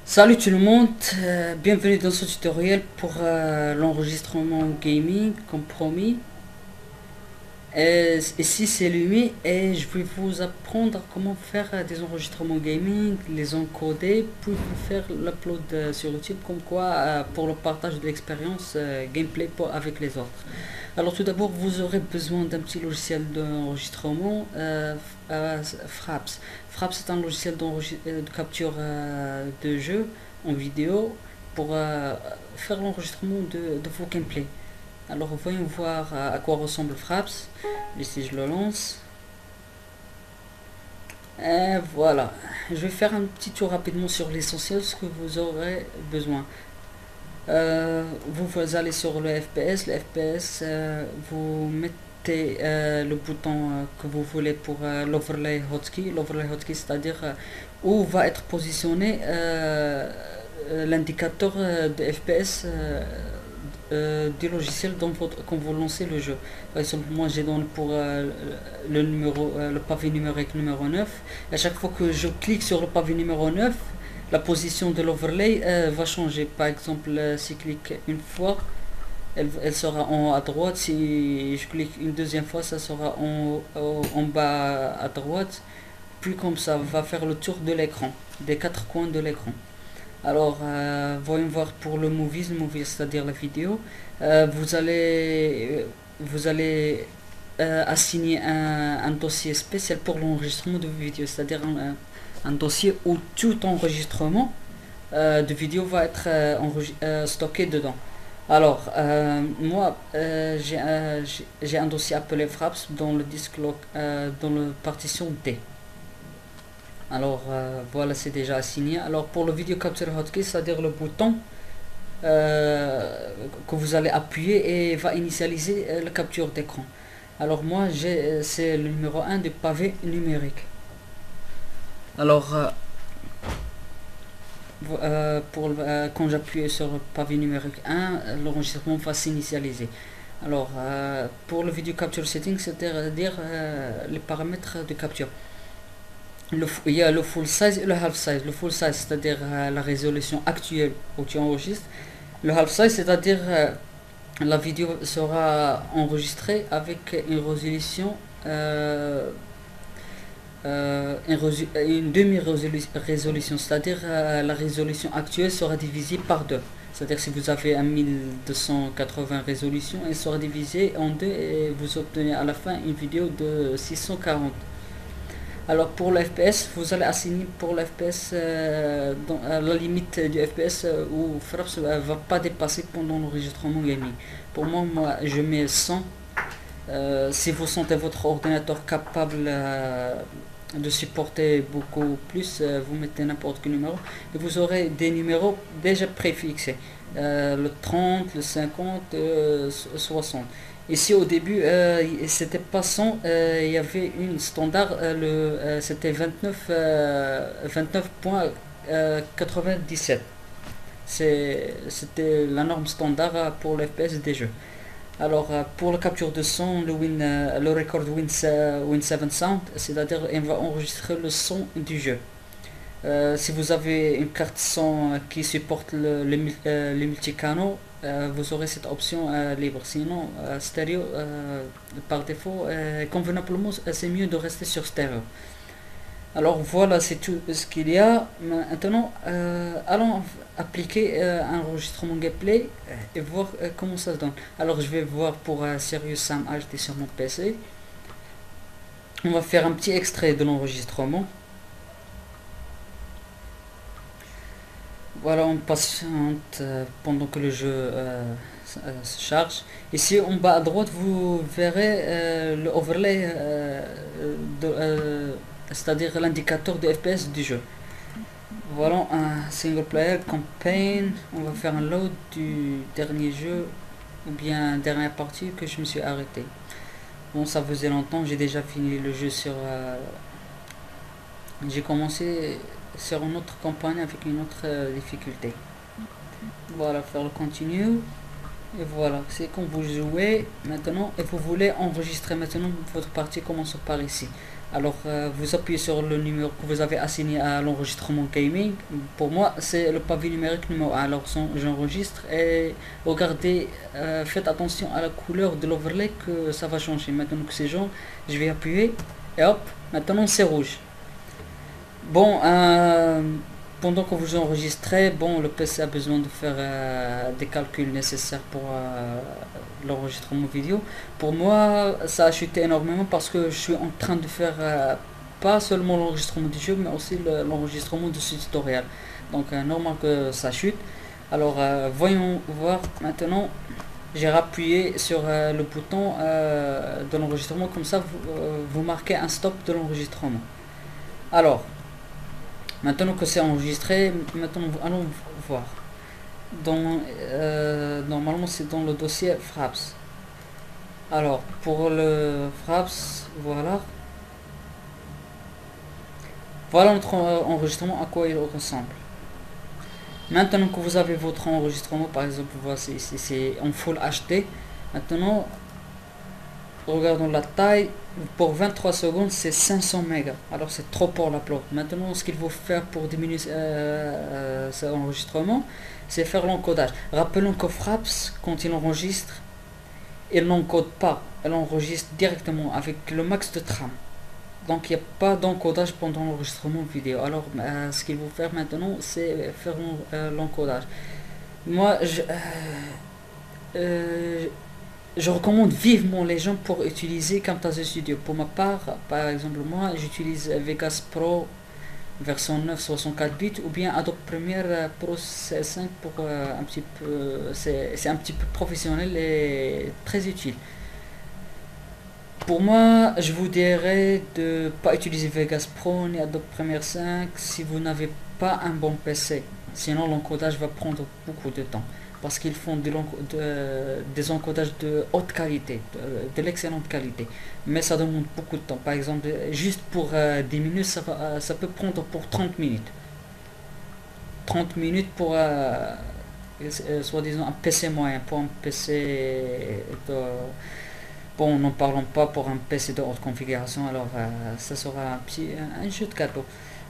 Salut tout le monde, bienvenue dans ce tutoriel pour l'enregistrement gaming comme promis. Ici c'est Lumi et je vais vous apprendre comment faire des enregistrements gaming, les encoder, puis vous faire l'upload sur YouTube comme quoi pour le partage de l'expérience gameplay avec les autres. Alors tout d'abord vous aurez besoin d'un petit logiciel d'enregistrement, Fraps. Fraps c'est un logiciel de capture de jeu en vidéo pour faire l'enregistrement de vos gameplays. Alors voyons voir à quoi ressemble Fraps. Ici je le lance. Et voilà. Je vais faire un petit tour rapidement sur l'essentiel, ce que vous aurez besoin. Vous allez sur le FPS. Le FPS, vous mettez le bouton que vous voulez pour l'overlay hotkey. L'overlay hotkey, c'est-à-dire où va être positionné l'indicateur de FPS du logiciel quand vous lancez le jeu. Par exemple, moi j'ai donné pour le pavé numérique numéro 9. Et à chaque fois que je clique sur le pavé numéro 9, la position de l'overlay va changer. Par exemple, si je clique une fois, elle sera en haut à droite. Si je clique une deuxième fois, ça sera en bas à droite. Puis comme ça, va faire le tour de l'écran, des quatre coins de l'écran. Alors, voyons voir pour le movies, c'est-à-dire la vidéo. Vous allez assigner un dossier spécial pour l'enregistrement de vidéo, c'est-à-dire un dossier où tout enregistrement de vidéo va être stocké dedans. Alors, moi, j'ai un dossier appelé Fraps dans le disque dans la partition D. Alors voilà, c'est déjà assigné. Alors pour le video capture hotkey, c'est-à-dire le bouton que vous allez appuyer et va initialiser la capture d'écran. Alors moi c'est le numéro 1 du pavé numérique. Alors quand j'appuie sur le pavé numérique 1, l'enregistrement va s'initialiser. Alors pour le video capture setting, c'est-à-dire les paramètres de capture. Il y a le full size et le half size. Le full size, c'est-à-dire la résolution actuelle où tu enregistres. Le half size, c'est-à-dire la vidéo sera enregistrée avec une résolution, une demi-résolution, c'est-à-dire la résolution actuelle sera divisée par deux. C'est-à-dire si vous avez un 1280 résolution, elle sera divisée en deux et vous obtenez à la fin une vidéo de 640. Alors pour le FPS, vous allez assigner pour le FPS la limite du FPS où Fraps ne va pas dépasser pendant l'enregistrement gaming. Pour moi, je mets 100. Si vous sentez votre ordinateur capable de supporter beaucoup plus, vous mettez n'importe quel numéro et vous aurez des numéros déjà préfixés. Le 30, le 50, 60. Ici au début, c'était pas 100, il y avait une standard, c'était 29.97. C'était la norme standard pour le FPS des jeux. Alors pour la capture de son, le record Win7 Sound, c'est-à-dire il va enregistrer le son du jeu. Si vous avez une carte son qui supporte les multicanaux, vous aurez cette option libre. Sinon, stéréo, par défaut, convenablement, c'est mieux de rester sur stéréo. Alors voilà, c'est tout ce qu'il y a. Maintenant, allons appliquer un enregistrement gameplay et voir comment ça se donne. Alors je vais voir pour Serious Sam HD sur mon PC. On va faire un petit extrait de l'enregistrement. Voilà, on patiente pendant que le jeu se charge. Ici en bas à droite, vous verrez le overlay, c'est-à-dire l'indicateur de FPS du jeu. Voilà un single player campaign. On va faire un load du dernier jeu ou bien dernière partie que je me suis arrêté. Bon, ça faisait longtemps, j'ai déjà fini le jeu sur. J'ai commencé sur une autre campagne avec une autre difficulté. Voilà, faire le continue. Et voilà, c'est quand vous jouez maintenant et vous voulez enregistrer maintenant votre partie commence par ici. Alors vous appuyez sur le numéro que vous avez assigné à l'enregistrement gaming. Pour moi c'est le pavé numérique numéro 1. Alors j'enregistre et regardez, faites attention à la couleur de l'overlay que ça va changer. Maintenant que c'est jaune, je vais appuyer et hop, maintenant c'est rouge. Bon, pendant que vous enregistrez, bon, le PC a besoin de faire des calculs nécessaires pour l'enregistrement vidéo. Pour moi, ça a chuté énormément parce que je suis en train de faire pas seulement l'enregistrement du jeu, mais aussi l'enregistrement de ce tutoriel. Donc, normal que ça chute. Alors, voyons voir maintenant. J'ai appuyé sur le bouton de l'enregistrement, comme ça vous marquez un stop de l'enregistrement. Alors, maintenant que c'est enregistré, maintenant allons voir. Normalement c'est dans le dossier Fraps. Alors pour le Fraps, voilà notre enregistrement à quoi il ressemble. Maintenant que vous avez votre enregistrement, par exemple, voici ici c'est en Full HD. Maintenant regardons la taille. Pour 23 secondes c'est 500 mégas, alors c'est trop pour l'upload. Maintenant ce qu'il faut faire pour diminuer cet enregistrement, c'est faire l'encodage. Rappelons que Fraps, quand il enregistre, il n'encode pas, elle enregistre directement avec le max de tram, donc il n'y a pas d'encodage pendant l'enregistrement vidéo. Alors ce qu'il faut faire maintenant c'est faire l'encodage. Moi je recommande vivement les gens pour utiliser Camtasia Studio. Pour ma part, par exemple, moi j'utilise Vegas Pro version 9 64 bits ou bien Adobe Premiere Pro C5 pour un petit peu, c'est un petit peu professionnel et très utile. Pour moi, je vous dirais de pas utiliser Vegas Pro ni Adobe Premiere 5 si vous n'avez pas un bon PC. Sinon, l'encodage va prendre beaucoup de temps. Parce qu'ils font des encodages de haute qualité, de l'excellente qualité. Mais ça demande beaucoup de temps. Par exemple, juste pour 10 minutes, ça peut prendre pour 30 minutes. 30 minutes pour, soi-disant, un PC moyen. Pour un PC de... Bon, n'en parlons pas pour un PC de haute configuration, alors ça sera un jeu de cadeau.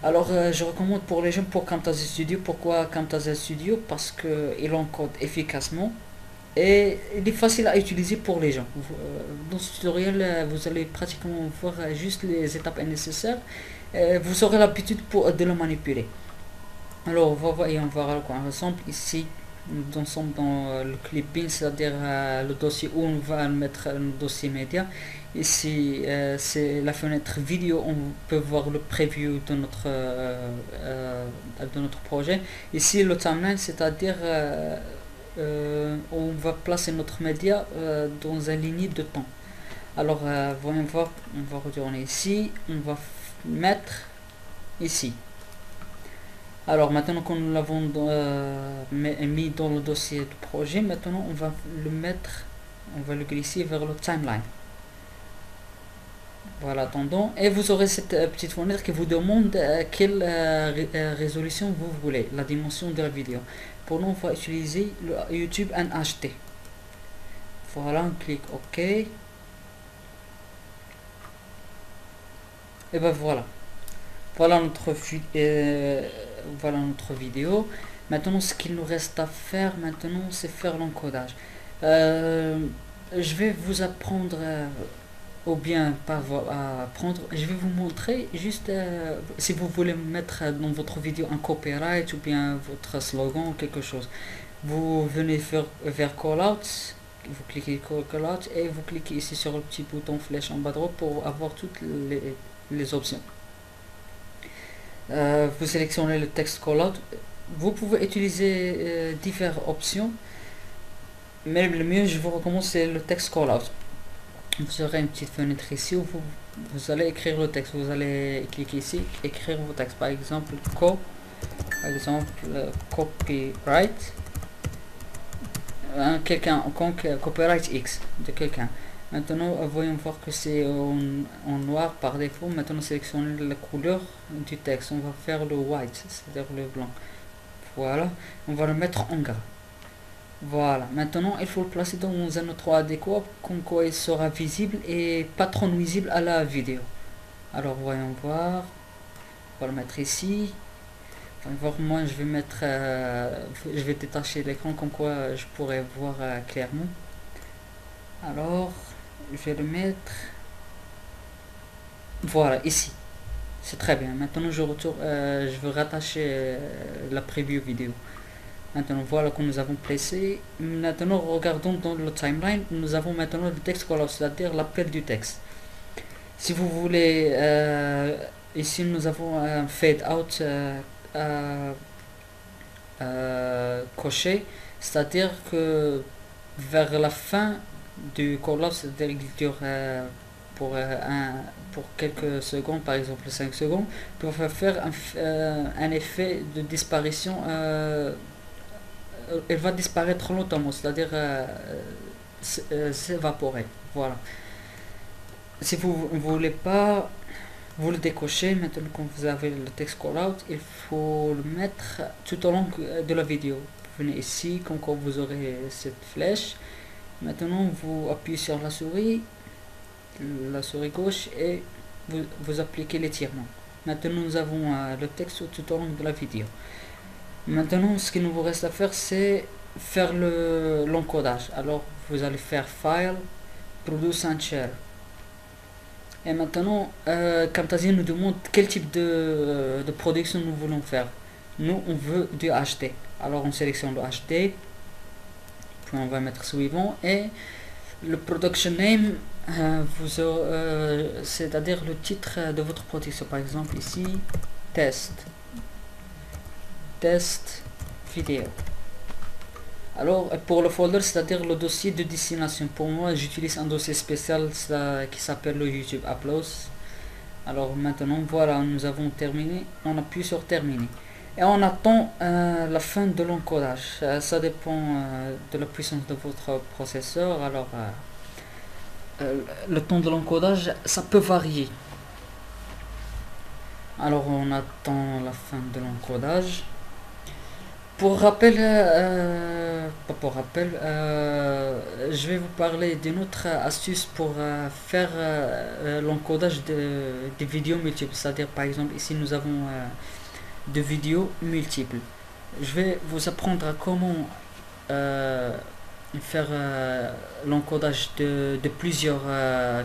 Alors je recommande pour les gens pour Camtasia Studio. Pourquoi Camtasia Studio? Parce qu'il encode efficacement et il est facile à utiliser pour les gens. Dans ce tutoriel, vous allez pratiquement voir juste les étapes nécessaires. Vous aurez l'habitude de le manipuler. Alors voyons voir à quoi on ressemble ici. Nous sommes dans le clipping, c'est-à-dire le dossier où on va mettre le dossier média. Ici c'est la fenêtre vidéo, on peut voir le preview de notre projet. Ici le timeline, c'est-à-dire on va placer notre média dans un ligne de temps. Alors voyons voir, on va retourner ici, on va mettre ici. Alors maintenant que nous l'avons mis dans le dossier de projet, maintenant on va le glisser vers le timeline. Voilà, attendons, et vous aurez cette petite fenêtre qui vous demande quelle résolution vous voulez, la dimension de la vidéo. Pour nous, on va utiliser le YouTube HD. Voilà, on clique OK. Et ben voilà. Voilà notre vidéo. Maintenant, ce qu'il nous reste à faire maintenant, c'est faire l'encodage. Je vais vous apprendre, ou bien pas apprendre, je vais vous montrer juste si vous voulez mettre dans votre vidéo un copyright ou bien votre slogan ou quelque chose. Vous venez vers Callout, vous cliquez Callout et vous cliquez ici sur le petit bouton flèche en bas droite pour avoir toutes les options. Vous sélectionnez le texte callout. Vous pouvez utiliser diverses options, mais le mieux, je vous recommande, c'est le texte callout. Vous aurez une petite fenêtre ici où vous allez écrire le texte. Vous allez cliquer ici, écrire vos textes. Par exemple, copyright, copyright X de quelqu'un. Maintenant, voyons voir que c'est en noir par défaut. Maintenant, sélectionnez la couleur du texte. On va faire le white, c'est-à-dire le blanc. Voilà, on va le mettre en gras. Voilà, maintenant il faut le placer dans un endroit adéquat, comme quoi il sera visible et pas trop nuisible à la vidéo. Alors voyons voir, on va le mettre ici. Voyons voir, moi je vais mettre, je vais détacher l'écran comme quoi je pourrais voir clairement. Alors, je vais le mettre, voilà, ici. C'est très bien. Maintenant je retourne, je veux rattacher la preview vidéo. Maintenant voilà que nous avons placé. Maintenant regardons dans le timeline. Nous avons maintenant le texte call-out, c'est-à-dire l'appel du texte. Si vous voulez, ici nous avons un fade out coché, c'est-à-dire que vers la fin du call-out, c'est-à-dire qu'il dure pour quelques secondes, par exemple 5 secondes, pour faire un effet de disparition. Elle va disparaître longtemps, c'est-à-dire s'évaporer. Voilà. Si vous ne voulez pas, vous le décochez. Maintenant, quand vous avez le texte call-out, il faut le mettre tout au long de la vidéo. Vous venez ici, comme quand vous aurez cette flèche. Maintenant, vous appuyez sur la souris gauche, et vous appliquez l'étirement. Maintenant, nous avons le texte tout au long de la vidéo. Maintenant, ce qu'il nous vous reste à faire, c'est faire l'encodage. Alors, vous allez faire File, Produce and Share. Et maintenant, Camtasia nous demande quel type de production nous voulons faire. Nous, on veut du HD. Alors, on sélectionne le HD. Puis, on va mettre suivant. Et le production name, c'est-à-dire le titre de votre production. Par exemple, ici, test vidéo. Alors pour le folder, c'est-à-dire le dossier de destination, pour moi j'utilise un dossier spécial qui s'appelle le YouTube Uploads. Alors maintenant voilà, nous avons terminé, on appuie sur terminer et on attend la fin de l'encodage. Ça dépend de la puissance de votre processeur. Alors le temps de l'encodage, ça peut varier. Alors on attend la fin de l'encodage. Pour rappel, pas pour rappel, je vais vous parler d'une autre astuce pour faire l'encodage des vidéos multiples. C'est-à-dire, par exemple, ici nous avons des vidéos multiples. Je vais vous apprendre à comment faire l'encodage de plusieurs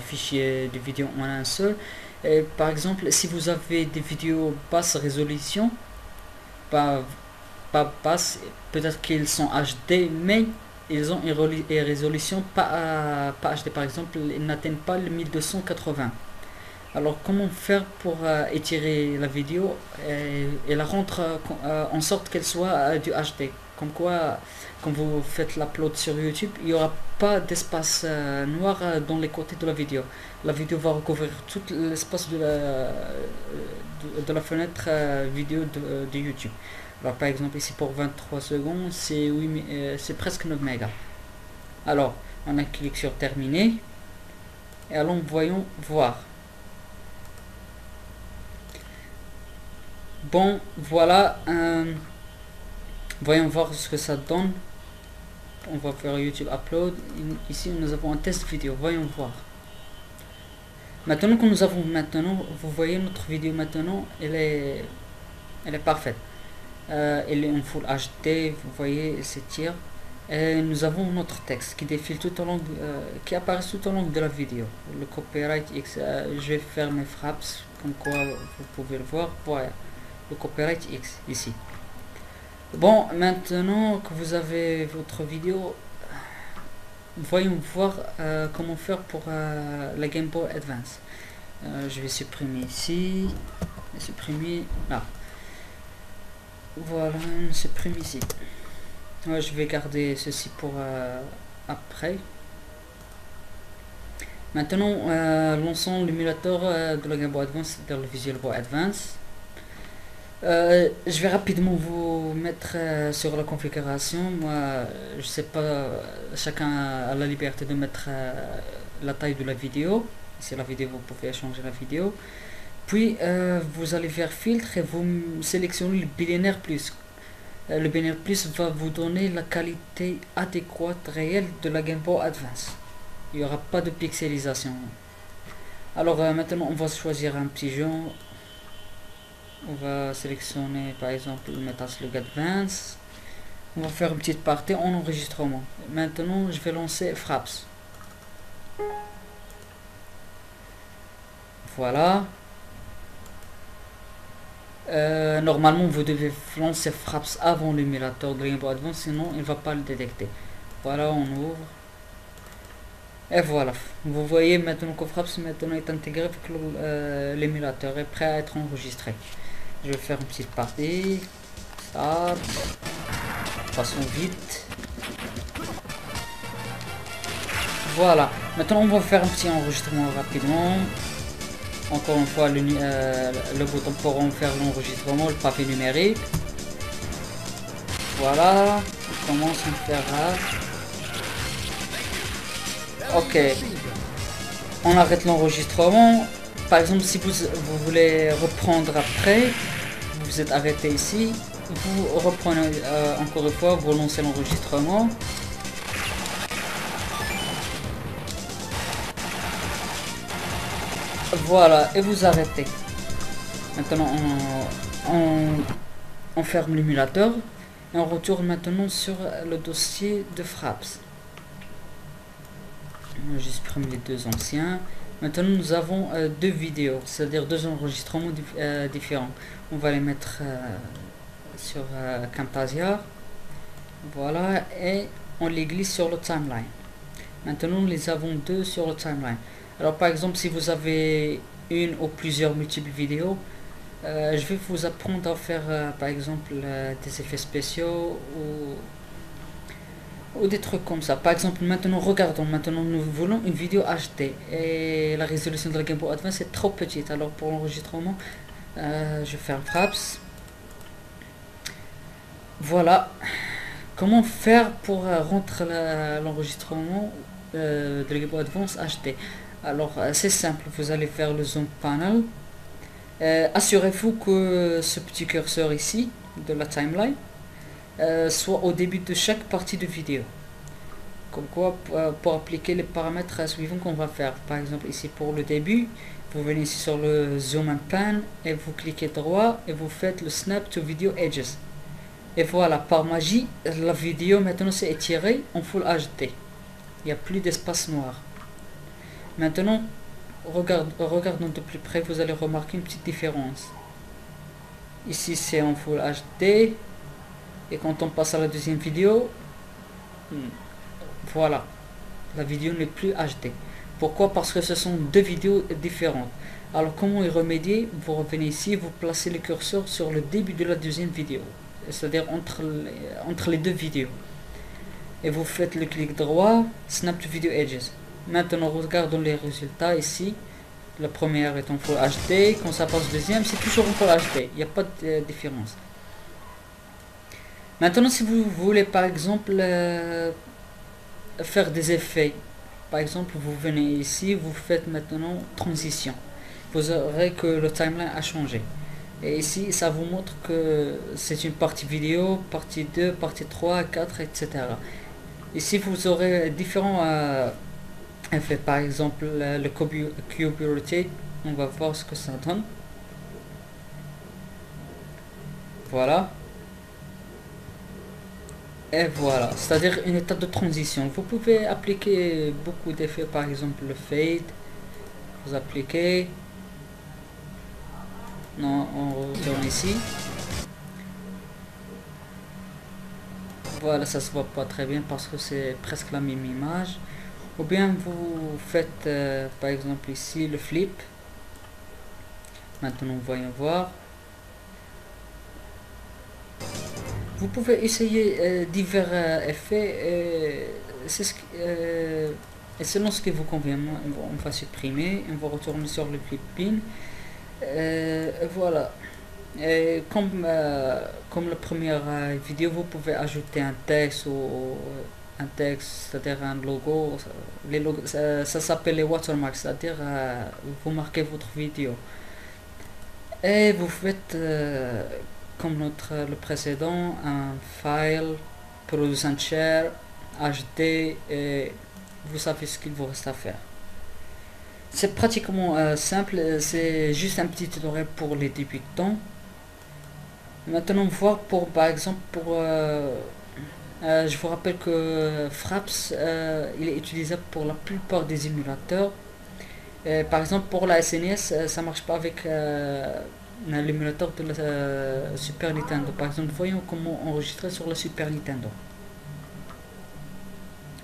fichiers de vidéos en un seul. Et, par exemple, si vous avez des vidéos basse résolution, pas basse, peut-être qu'ils sont HD, mais ils ont une résolution pas HD. Par exemple, ils n'atteignent pas le 1280. Alors comment faire pour étirer la vidéo et la rendre en sorte qu'elle soit du HD, comme quoi quand vous faites l'upload sur YouTube, il n'y aura pas d'espace noir dans les côtés de la vidéo. La vidéo va recouvrir tout l'espace de la fenêtre vidéo de YouTube. Alors par exemple ici pour 23 secondes, c'est presque 9 mégas. Alors on a cliqué sur terminer et allons voyons voir. Bon voilà, voyons voir ce que ça donne. On va faire YouTube Upload. Ici nous avons un test vidéo, voyons voir. Maintenant que nous avons vous voyez notre vidéo maintenant, elle est parfaite. Elle est en Full HD, vous voyez, elle s'étire. Et nous avons notre texte qui défile tout au long, qui apparaît tout au long de la vidéo. Le copyright X, je vais faire mes frappes, comme quoi vous pouvez le voir. Voilà, le copyright X ici. Bon, maintenant que vous avez votre vidéo, voyons voir comment faire pour la Game Boy Advance. Je vais supprimer ici, supprimer là. Voilà, on supprime ici. Ouais, je vais garder ceci pour après. Maintenant, lançons l'émulateur de la Game Boy Advance, c'est-à-dire le Visual Boy Advance. Je vais rapidement vous mettre sur la configuration. Moi, je sais pas, chacun a la liberté de mettre la taille de la vidéo. Ici, la vidéo, vous pouvez changer la vidéo. Puis, vous allez vers filtre et vous sélectionnez le billionaire plus. le Binary Plus va vous donner la qualité adéquate réelle de la Game Boy Advance. Il n'y aura pas de pixelisation. Alors maintenant on va choisir un petit jeu. On va sélectionner par exemple le Metal Slug Advance. On va faire une petite partie en enregistrement. Maintenant je vais lancer Fraps. Voilà. Normalement vous devez lancer Fraps avant l'émulateur de Game Boy Advance, sinon il ne va pas le détecter. Voilà, on ouvre. Et voilà, vous voyez maintenant que Fraps maintenant est intégré avec l'émulateur, est prêt à être enregistré. Je vais faire une petite partie. Start. Passons vite. Voilà, maintenant on va faire un petit enregistrement rapidement. Encore une fois le bouton pour en faire l'enregistrement, le papier numérique. Voilà, on commence à faire ok, on arrête l'enregistrement. Par exemple, si vous voulez reprendre après, vous êtes arrêté ici, vous reprenez encore une fois, vous lancez l'enregistrement. Voilà, et vous arrêtez. Maintenant on ferme l'émulateur et on retourne maintenant sur le dossier de Fraps. J'exprime les deux anciens. Maintenant nous avons deux vidéos, c'est-à-dire deux enregistrements différents. On va les mettre sur Camtasia. Voilà, et on les glisse sur le timeline. Maintenant nous les avons deux sur le timeline. Alors par exemple, si vous avez une ou plusieurs multiples vidéos, je vais vous apprendre à faire par exemple des effets spéciaux ou des trucs comme ça. Par exemple, maintenant regardons, maintenant nous voulons une vidéo HD et la résolution de la Game Boy Advance est trop petite. Alors pour l'enregistrement, je vais faire Fraps. Voilà. Comment faire pour rendre l'enregistrement de la Game Boy Advance HD? Alors c'est simple, vous allez faire le zoom panel. Assurez-vous que ce petit curseur ici de la timeline soit au début de chaque partie de vidéo. Comme quoi, pour appliquer les paramètres suivants qu'on va faire. Par exemple ici pour le début, vous venez ici sur le zoom and pan et vous cliquez droit et vous faites le snap to video edges. Et voilà, par magie, la vidéo maintenant s'est étirée en Full HD. Il n'y a plus d'espace noir. Maintenant, regardons de plus près, vous allez remarquer une petite différence. Ici c'est en Full HD. Et quand on passe à la deuxième vidéo, voilà, la vidéo n'est plus HD. Pourquoi? Parce que ce sont deux vidéos différentes. Alors comment y remédier? Vous revenez ici, vous placez le curseur sur le début de la deuxième vidéo, c'est-à-dire entre les deux vidéos. Et vous faites le clic droit, Snap to Video Edges. Maintenant regardons les résultats ici. La première est en Full HD, quand ça passe deuxième, c'est toujours en Full HD. Il n'y a pas de différence. Maintenant, si vous voulez par exemple faire des effets, par exemple vous venez ici, vous faites maintenant transition. Vous aurez que le timeline a changé. Et ici, ça vous montre que c'est une partie vidéo, partie 2, partie 3, 4, etc. Ici, vous aurez différents effets. Par exemple, le Cube Rotate, on va voir ce que ça donne. Voilà. Et voilà, c'est-à-dire une étape de transition. Vous pouvez appliquer beaucoup d'effets, par exemple le fade. Vous appliquez. Non, on retourne ici. Voilà, ça se voit pas très bien parce que c'est presque la même image. Ou bien vous faites par exemple ici le flip. Maintenant voyons voir. Vous pouvez essayer divers effets et selon ce qui vous convient. On va supprimer, on va retourner sur le flip pin. Voilà. Et comme la première vidéo, vous pouvez ajouter un texte ou un texte, c'est-à-dire un logo. Les logos, ça s'appelle les watermarks, c'est-à-dire vous marquez votre vidéo et vous faites comme le précédent, un file, produce and share, HD, et vous savez ce qu'il vous reste à faire. C'est pratiquement simple, c'est juste un petit tutoriel pour les débutants. Maintenant voir pour par exemple je vous rappelle que Fraps il est utilisable pour la plupart des émulateurs. Par exemple pour la SNES ça marche pas avec l'émulateur de la Super Nintendo. Par exemple voyons comment enregistrer sur la Super Nintendo.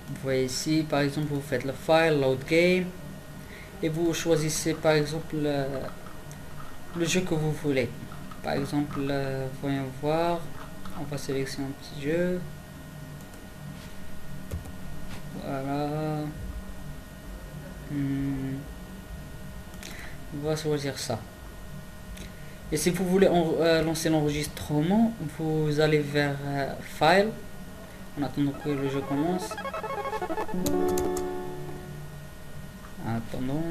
Vous voyez ici par exemple vous faites le file load game et vous choisissez par exemple le jeu que vous voulez. Par exemple, voyons voir, on va sélectionner un petit jeu. Voilà. On va choisir ça. Et si vous voulez lancer l'enregistrement, vous allez vers File, en attendant que le jeu commence. Attendons.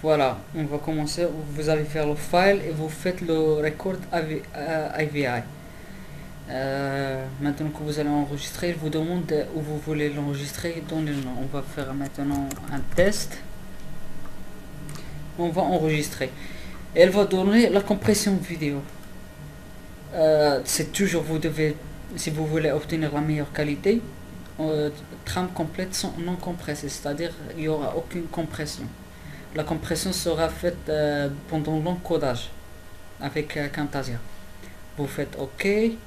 Voilà, on va commencer. Vous allez faire le file et vous faites le record AVI. Maintenant que vous allez enregistrer, il vous demande où vous voulez l'enregistrer. Donnez le nom. On va faire maintenant un test. On va enregistrer. Et elle va donner la compression vidéo. C'est toujours, vous devez, si vous voulez obtenir la meilleure qualité, trame complète sans non compressée, c'est-à-dire il n'y aura aucune compression. La compression sera faite pendant l'encodage avec Camtasia. Vous faites OK et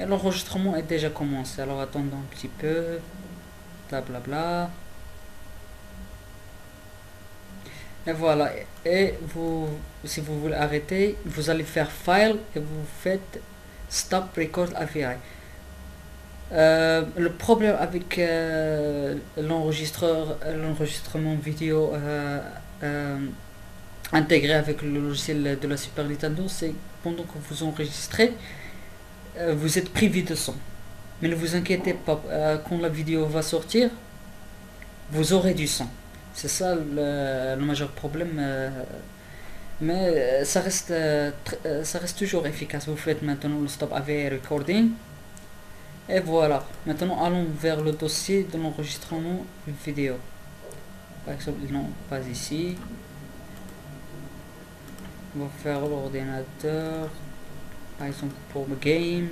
l'enregistrement est déjà commencé. Alors attendons un petit peu. Blablabla. Et voilà. Et vous, si vous voulez arrêter, vous allez faire File et vous faites Stop Record AVI. Le problème avec l'enregistrement vidéo intégré avec le logiciel de la Super Nintendo, c'est pendant que vous enregistrez, vous êtes privé de son. Mais ne vous inquiétez pas, quand la vidéo va sortir, vous aurez du son. C'est ça le majeur problème. Mais ça reste toujours efficace. Vous faites maintenant le Stop AVI Recording. Et voilà. Maintenant, allons vers le dossier de l'enregistrement vidéo. Par exemple, non, pas ici. On va faire l'ordinateur. Par exemple, pour Games.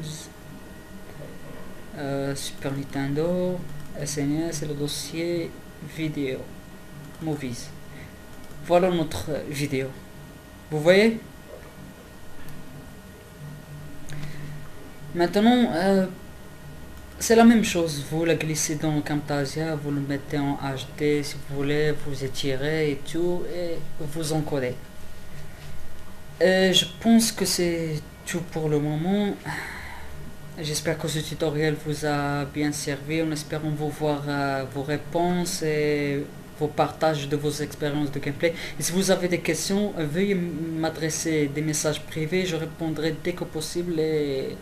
Super Nintendo. SNES et le dossier vidéo. Movies. Voilà notre vidéo. Vous voyez? Maintenant, c'est la même chose, vous la glissez dans Camtasia, vous le mettez en HD si vous voulez, vous étirez et tout, et vous encodez. Et je pense que c'est tout pour le moment. J'espère que ce tutoriel vous a bien servi, en espérant vous voir vos réponses et vos partages de vos expériences de gameplay. Et si vous avez des questions, veuillez m'adresser des messages privés, je répondrai dès que possible et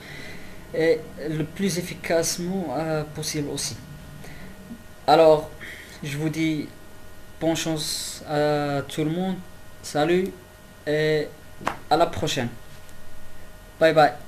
le plus efficacement possible aussi. Alors, je vous dis bonne chance à tout le monde, salut et à la prochaine. Bye bye.